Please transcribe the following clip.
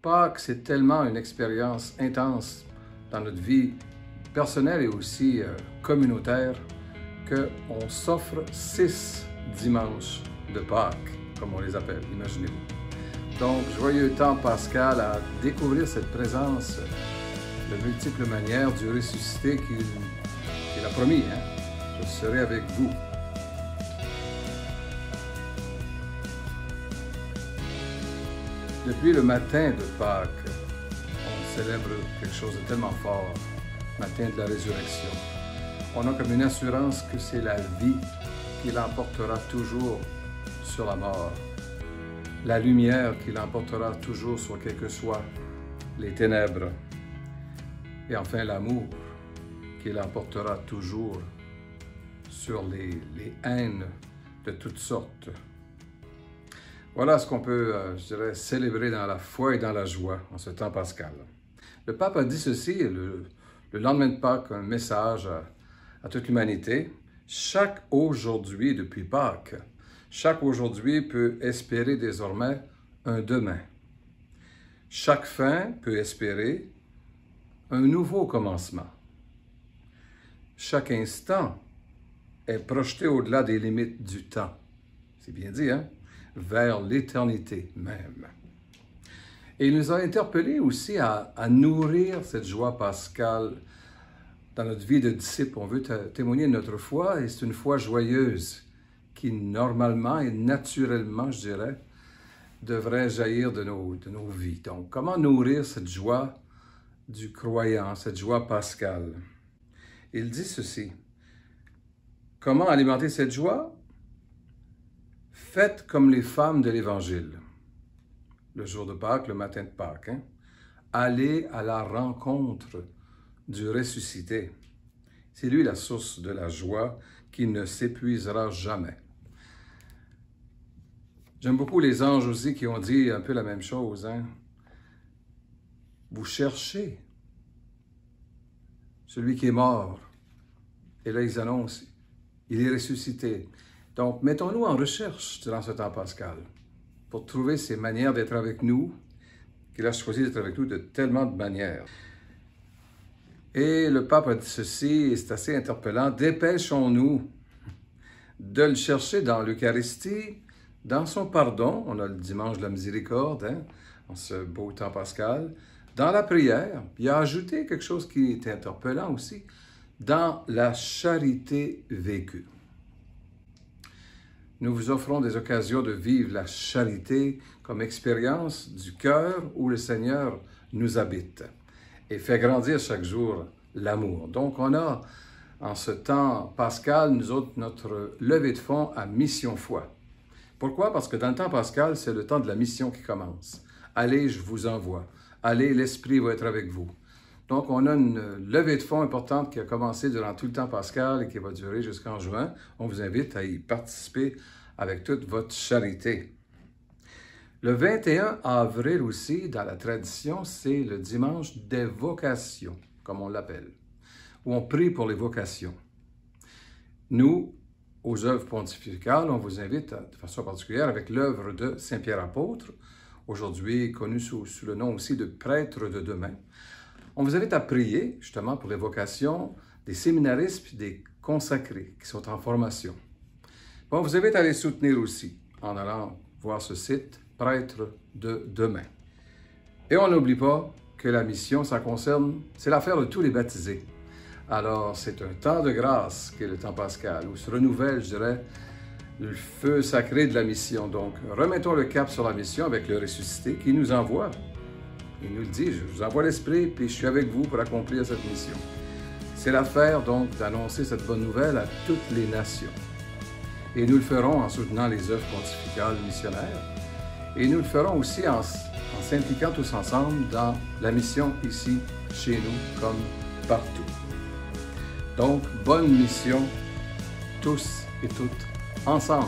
Pâques, c'est tellement une expérience intense dans notre vie personnelle et aussi communautaire qu'on s'offre 6 dimanches de Pâques, comme on les appelle, imaginez-vous. Donc, joyeux temps pascal à découvrir cette présence de multiples manières du ressuscité qu'il a promis. Je serai avec vous. Depuis le matin de Pâques, on célèbre quelque chose de tellement fort, matin de la résurrection. On a comme une assurance que c'est la vie qui l'emportera toujours sur la mort, la lumière qui l'emportera toujours sur quelles que soient les ténèbres, et enfin l'amour qui l'emportera toujours sur les haines de toutes sortes. Voilà ce qu'on peut, je dirais, célébrer dans la foi et dans la joie en ce temps pascal. Le pape a dit ceci, le lendemain de Pâques, un message à toute l'humanité. Chaque aujourd'hui depuis Pâques, chaque aujourd'hui peut espérer désormais un demain. Chaque fin peut espérer un nouveau commencement. Chaque instant est projeté au-delà des limites du temps. C'est bien dit, hein? Vers l'éternité même. Et il nous a interpellés aussi à nourrir cette joie pascale dans notre vie de disciples. On veut témoigner de notre foi et c'est une foi joyeuse qui normalement et naturellement, je dirais, devrait jaillir de nos vies. Donc, comment nourrir cette joie du croyant, cette joie pascale? Il dit ceci. Comment alimenter cette joie? Faites comme les femmes de l'Évangile. Le jour de Pâques, le matin de Pâques. Allez à la rencontre du ressuscité. C'est lui la source de la joie qui ne s'épuisera jamais. J'aime beaucoup les anges aussi qui ont dit un peu la même chose. Vous cherchez celui qui est mort. Et là, ils annoncent, il est ressuscité. Donc, mettons-nous en recherche durant ce temps pascal pour trouver ces manières d'être avec nous, qu'il a choisi d'être avec nous de tellement de manières. Et le pape a dit ceci, et c'est assez interpellant, dépêchons-nous de le chercher dans l'Eucharistie, dans son pardon, on a le dimanche de la miséricorde, en ce beau temps pascal, dans la prière, il a ajouté quelque chose qui est interpellant aussi, dans la charité vécue. Nous vous offrons des occasions de vivre la charité comme expérience du cœur où le Seigneur nous habite et fait grandir chaque jour l'amour. Donc, on a, en ce temps pascal, nous autres, notre levée de fonds à Mission Foi. Pourquoi? Parce que dans le temps pascal, c'est le temps de la mission qui commence. Allez, je vous envoie. Allez, l'Esprit va être avec vous. Donc, on a une levée de fonds importante qui a commencé durant tout le temps pascal et qui va durer jusqu'en juin. On vous invite à y participer avec toute votre charité. Le 21 avril aussi, dans la tradition, c'est le dimanche des vocations, comme on l'appelle, où on prie pour les vocations. Nous, aux œuvres pontificales, on vous invite de façon particulière avec l'œuvre de Saint-Pierre apôtre, aujourd'hui connu sous le nom aussi de prêtre de demain. On vous invite à prier justement pour les vocations des séminaristes et des consacrés qui sont en formation. On vous invite à les soutenir aussi en allant voir ce site, Prêtre de demain. Et on n'oublie pas que la mission, ça concerne, c'est l'affaire de tous les baptisés. Alors, c'est un temps de grâce qui est le temps pascal, où se renouvelle, je dirais, le feu sacré de la mission. Donc, remettons le cap sur la mission avec le ressuscité qui nous envoie. Il nous le dit, je vous envoie l'Esprit, puis je suis avec vous pour accomplir cette mission. C'est l'affaire, donc, d'annoncer cette bonne nouvelle à toutes les nations. Et nous le ferons en soutenant les œuvres pontificales missionnaires. Et nous le ferons aussi en s'impliquant tous ensemble dans la mission ici, chez nous, comme partout. Donc, bonne mission, tous et toutes, ensemble.